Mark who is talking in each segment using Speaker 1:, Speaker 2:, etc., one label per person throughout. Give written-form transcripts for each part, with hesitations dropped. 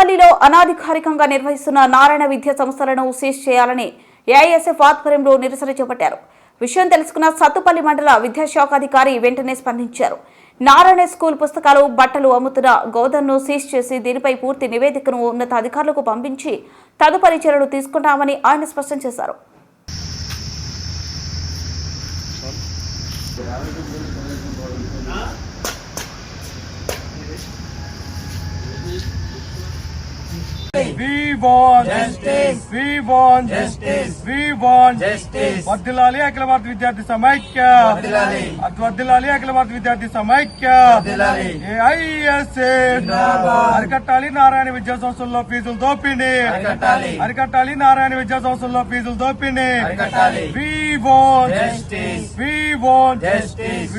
Speaker 1: సత్తుపల్లిలో అనాధికారికంగా నిర్వహిస్తున్న నారాయణ విద్యా సంస్థలను సీజ్ చేయాలని ఏఐఎస్ఎఫ్ ఆధ్వర్యంలో నిరసన చేపట్టారు. విషయం తెలుసుకున్న సత్తుపల్లి మండల విద్యాశాఖాధికారి వెంటనే స్పందించారు. నారాయణ స్కూల్ పుస్తకాలు, బట్టలు అమ్ముతున్న గోదాంను సీజ్ చేసి దీనిపై పూర్తి నివేదికను ఉన్నతాధికారులకు పంపించి తదుపరి చర్యలు తీసుకుంటామని ఆయన స్పష్టం చేశారు.
Speaker 2: We want justice. We want justice. We want justice. వర్ధిల్లాలి అఖిల భారత విద్యార్థి సమైక్య. వర్ధిల్లాలి అఖిల భారత విద్యార్థి సమైక్య. ఏఐఎస్ఎఫ్ అరికట్టాలి నారాయణ విద్యా సంస్థల్లో ఫీజులు దోపిడీ. అరికట్టాలి నారాయణ విద్యా సంస్థల్లో ఫీజులు దోపిడీ. We want justice. We want justice.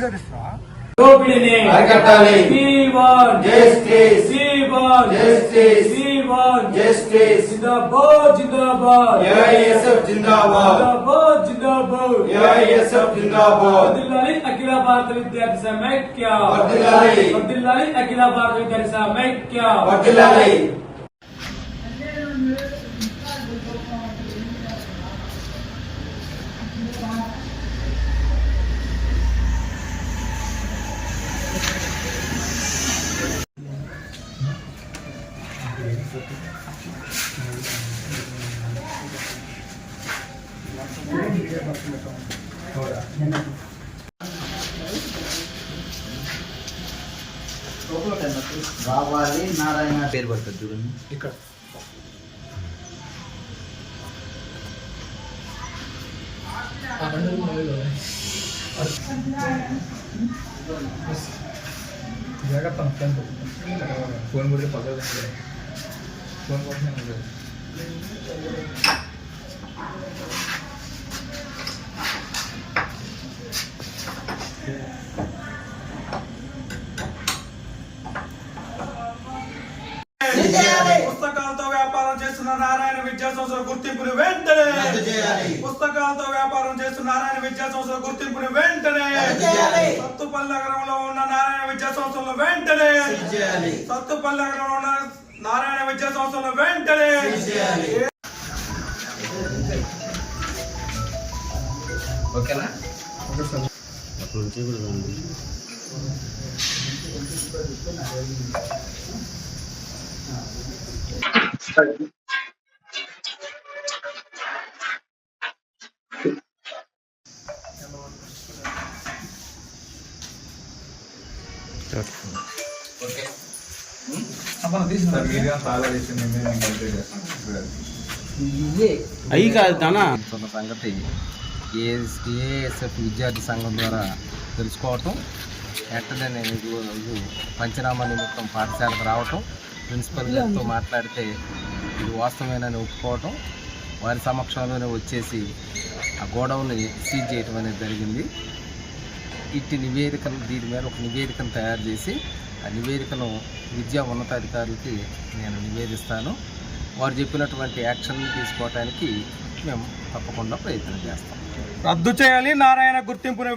Speaker 3: దోపిడీని అరికట్టాలి. We want justice. We want justice. We want justice. జిందాబాద్ జిందాబాద్. ఏఐఎస్ఎఫ్ జిందాబాద్. జిందాబాద్ జిందాబాద్. ఏఐఎస్ఎఫ్ జిందాబాద్. వర్ధిల్లాలి అఖిల భారత విద్యార్థి సమైక్య. వర్ధిల్లాలి. వర్ధిల్లాలి అఖిల భారత విద్యార్థి సమైక్య. వర్ధిల్లాలి.
Speaker 4: రావాలి నారాయణ పేరు పడుతుంది చూడండి ఇక్కడ.
Speaker 5: ఫోన్ కొడితే పక్కన ఫోన్ కొట్టిన
Speaker 2: పుస్తకాలతో వ్యాపారం చేస్తున్న నారాయణ విద్యా సంస్థల గుర్తింపుని వెంటనే. పుస్తకాలతో వ్యాపారం చేస్తున్న నారాయణ విద్యా సంస్థల గుర్తింపుని వెంటనే. సత్తుపల్లి నగరంలో ఉన్న నారాయణ విద్యా సంస్థలను వెంటనే. సత్తుపల్లి నగరంలో ఉన్న నారాయణ విద్యా సంస్థలను వెంటనే.
Speaker 4: ఓకేనా?
Speaker 6: అయ్యి కాదు తన
Speaker 4: సంగతి ఏఎస్ఎఫ్ విద్యార్థి సంఘం ద్వారా తెలుసుకోవటం, వెంటనే నేను పంచనామా నిమిత్తం పాఠశాలకు రావటం, ప్రిన్సిపల్ గారితో మాట్లాడితే ఇది వాస్తవేనని ఒప్పుకోవటం, వారి సమక్షంలోనే వచ్చేసి ఆ గోడౌన్ని సీజ్ చేయటం అనేది జరిగింది. ఇట్టి నివేదికను దీని మీద ఒక నివేదికను తయారు చేసి ఆ నివేదికను విద్యా ఉన్నతాధికారులకి నేను నివేదిస్తాను. వారు చెప్పినటువంటి యాక్షన్ తీసుకోవడానికి మేము తప్పకుండా ప్రయత్నం చేస్తాం.
Speaker 2: రద్దు చేయాలి నారాయణ గుర్తింపుని.